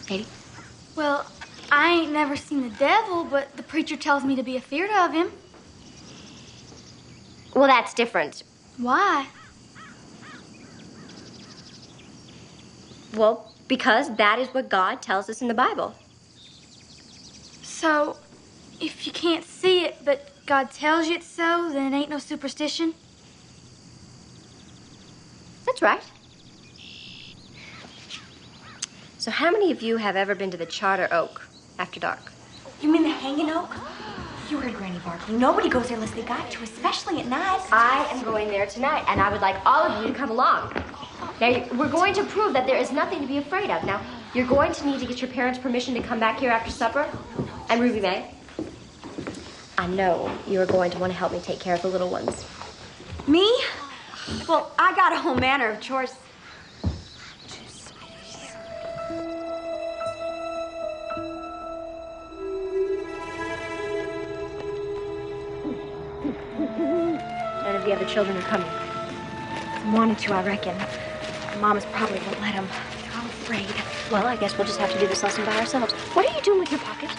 Katie? Well, I ain't never seen the devil, but the preacher tells me to be afeard of him. Well, that's different. Why? Well, because that is what God tells us in the Bible. So, if you can't see it, but God tells you it's so, then it ain't no superstition? That's right. So how many of you have ever been to the Charter Oak after dark? You mean the Hanging Oak? You heard Granny Barkley. Nobody goes there unless they got to, especially at night. I am going there tonight, and I would like all of you to come along. Now, we're going to prove that there is nothing to be afraid of. Now, you're going to need to get your parents' permission to come back here after supper. And Ruby May, I know you're going to want to help me take care of the little ones. Me? Well, I got a whole manner of chores. None of the other children are coming. Wanted to, I reckon. Mama's probably won't let them. They're all afraid. Well, I guess we'll just have to do this lesson by ourselves. What are you doing with your pocket?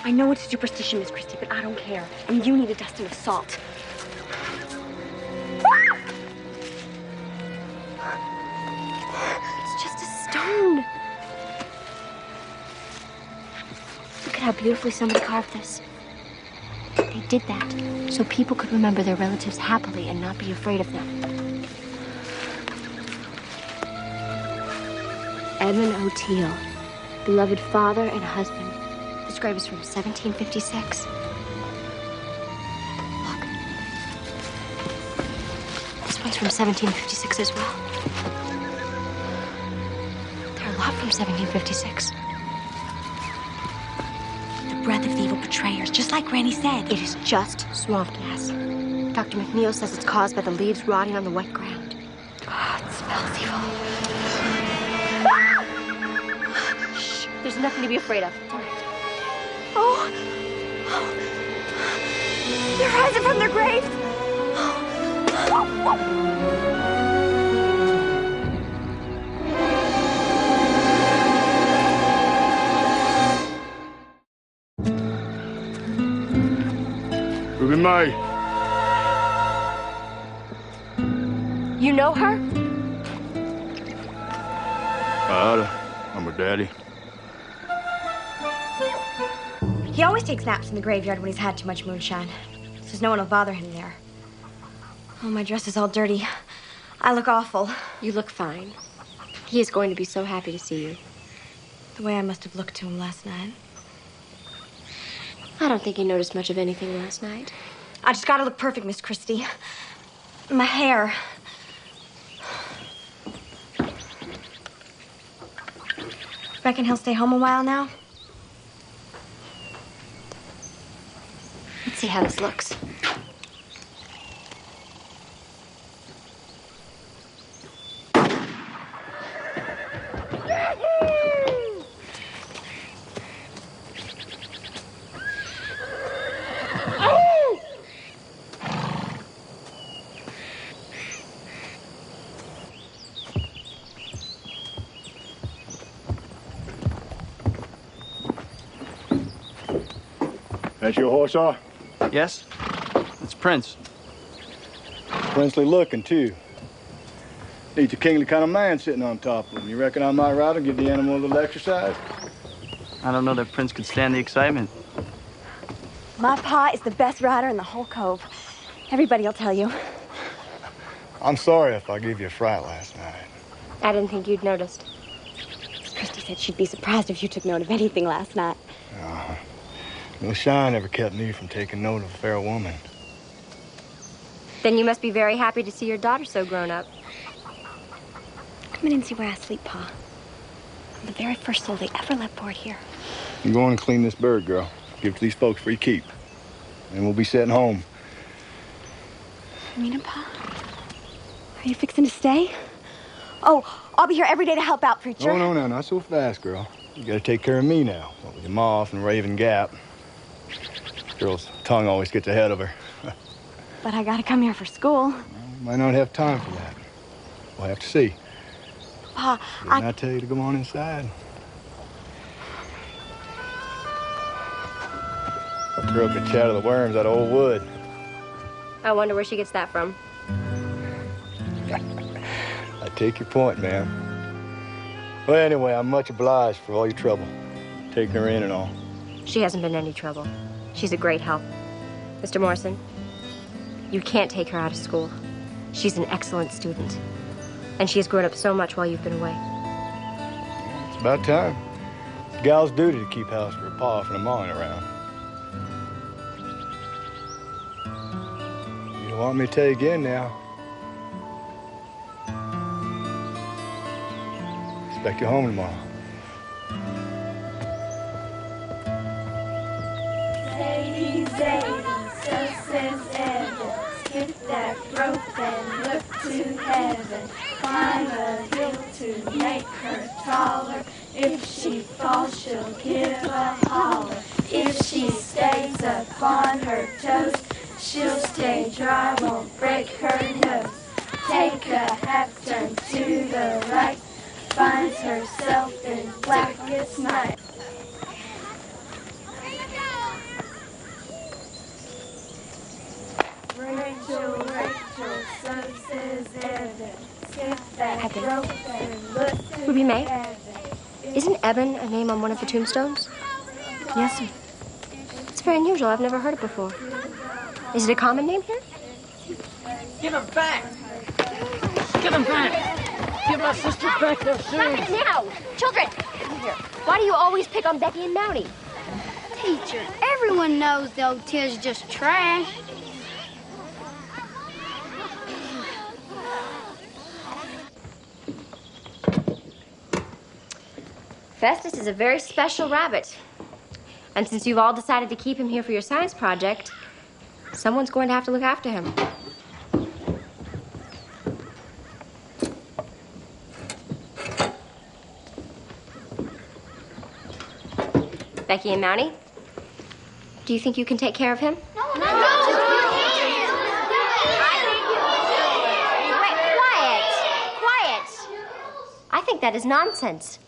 I know it's superstition, Miss Christy, but I don't care. And you need a dusting of salt. It's just a stone. Look at how beautifully somebody carved this. They did that so people could remember their relatives happily and not be afraid of them. Edmund O'Teal, beloved father and husband. This grave is from 1756. Look. This one's from 1756 as well. There are a lot from 1756. The breath of the evil betrayers, just like Granny said. It is just swamp gas. Dr. McNeil says it's caused by the leaves rotting on the wet ground. Oh, it smells evil. Shh, there's nothing to be afraid of. Oh. They're rising from their graves. Ruby May. You know her? I'm her daddy. He always takes naps in the graveyard when he's had too much moonshine. So no one will bother him there. Oh, my dress is all dirty. I look awful. You look fine. He is going to be so happy to see you. The way I must have looked to him last night. I don't think he noticed much of anything last night. I just gotta look perfect, Miss Christy. My hair. Reckon he'll stay home a while now? Let's see how this looks. That's your horse, sir? Yes? It's Prince. Princely looking, too. Needs a kingly kind of man sitting on top of him. You reckon I might ride and give the animal a little exercise? I don't know that Prince could stand the excitement. My pa is the best rider in the whole cove. Everybody'll tell you. I'm sorry if I gave you a fright last night. I didn't think you'd noticed. Christy said she'd be surprised if you took note of anything last night. No shine ever kept me from taking note of a fair woman. Then you must be very happy to see your daughter so grown up. Come in and see where I sleep, Pa. I'm the very first soul they ever let board here. You go on and clean this bird, girl. Give it to these folks for your keep. And we'll be setting home. You mean it, Pa? Are you fixing to stay? Oh, I'll be here every day to help out, preacher. Oh, no, not so fast, girl. You gotta take care of me now. What with your ma off in Raven Gap. Girl's tongue always gets ahead of her. But I gotta come here for school. Well, might not have time for that. We'll have to see. Pa, Didn't I tell you to come on inside? Girl could chatter the worms out of old wood. I wonder where she gets that from. I take your point, ma'am. Well, anyway, I'm much obliged for all your trouble, taking her in and all. She hasn't been any trouble. She's a great help. Mr. Morrison, you can't take her out of school. She's an excellent student. And she has grown up so much while you've been away. It's about time. It's a gal's duty to keep house for her pa and her ma ain't around. You don't want me to tell you again now. Expect you home tomorrow. Zadie, Zadie, so says Evan. Skip that rope and look to heaven. Climb a hill to make her taller. If she falls, she'll give a holler. If she stays up on her toes, she'll stay dry, won't break her nose. Take a half turn to the right, finds herself in blackest night. Rachel, Rachel, so says Evan. Skip that rope and look to Ruby May? heaven. Isn't Eben a name on one of the tombstones? Yes, sir. It's very unusual. I've never heard it before. Is it a common name here? Give him back! Give him back! Give my sister back there soon! Stop it now! Children, come here. Why do you always pick on Becky and Mountie? Teacher, everyone knows the OT's just trash. Festus is a very special rabbit. And since you've all decided to keep him here for your science project, someone's going to have to look after him. Becky and Mountie, do you think you can take care of him? No. Wait, quiet. I think that is nonsense.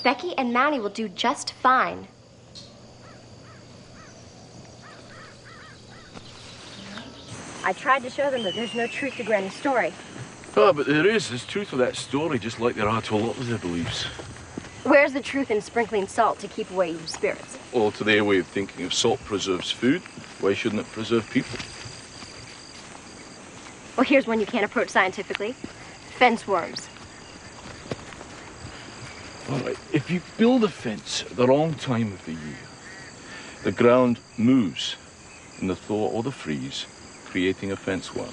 Becky and Mountie will do just fine. I tried to show them that there's no truth to Granny's story. Oh, but there is. There's truth to that story, just like there are to a lot of their beliefs. Where's the truth in sprinkling salt to keep away evil spirits? Well, to their way of thinking, if salt preserves food, why shouldn't it preserve people? Well, here's one you can't approach scientifically. Fence worms. All right, if you build a fence at the wrong time of the year, the ground moves in the thaw or the freeze, creating a fence worm.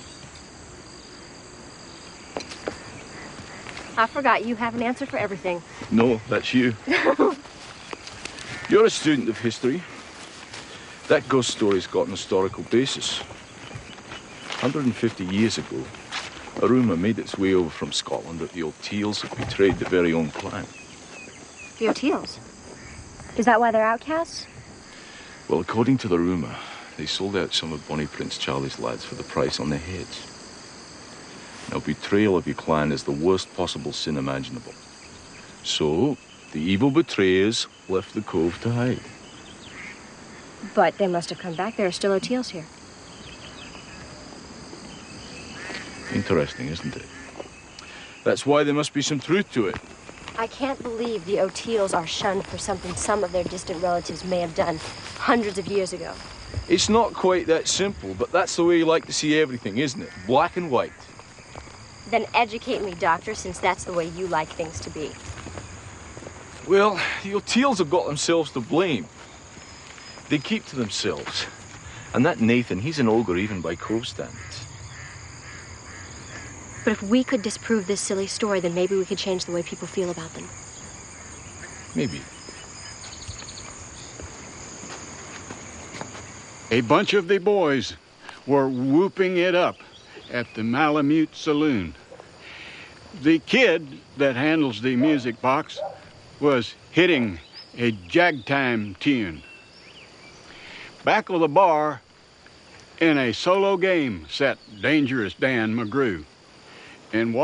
I forgot you have an answer for everything. No, that's you. You're a student of history. That ghost story's got an historical basis. 150 years ago, a rumour made its way over from Scotland that the O'Teals had betrayed their very own clan. The O'Teals? Is that why they're outcasts? Well, according to the rumour, they sold out some of Bonnie Prince Charlie's lads for the price on their heads. Now, betrayal of your clan is the worst possible sin imaginable. So, the evil betrayers left the cove to hide. But they must have come back. There are still O'Teals here. Interesting, isn't it? That's why there must be some truth to it. I can't believe the O'Teals are shunned for something some of their distant relatives may have done hundreds of years ago. It's not quite that simple, but that's the way you like to see everything, isn't it? Black and white. Then educate me, Doctor, since that's the way you like things to be. Well, the O'Teals have got themselves to blame. They keep to themselves. And that Nathan, he's an ogre even by Cove standards. But if we could disprove this silly story, then maybe we could change the way people feel about them. Maybe. A bunch of the boys were whooping it up at the Malamute Saloon. The kid that handles the music box was hitting a jagtime tune. Back of the bar, in a solo game, sat Dangerous Dan McGrew. And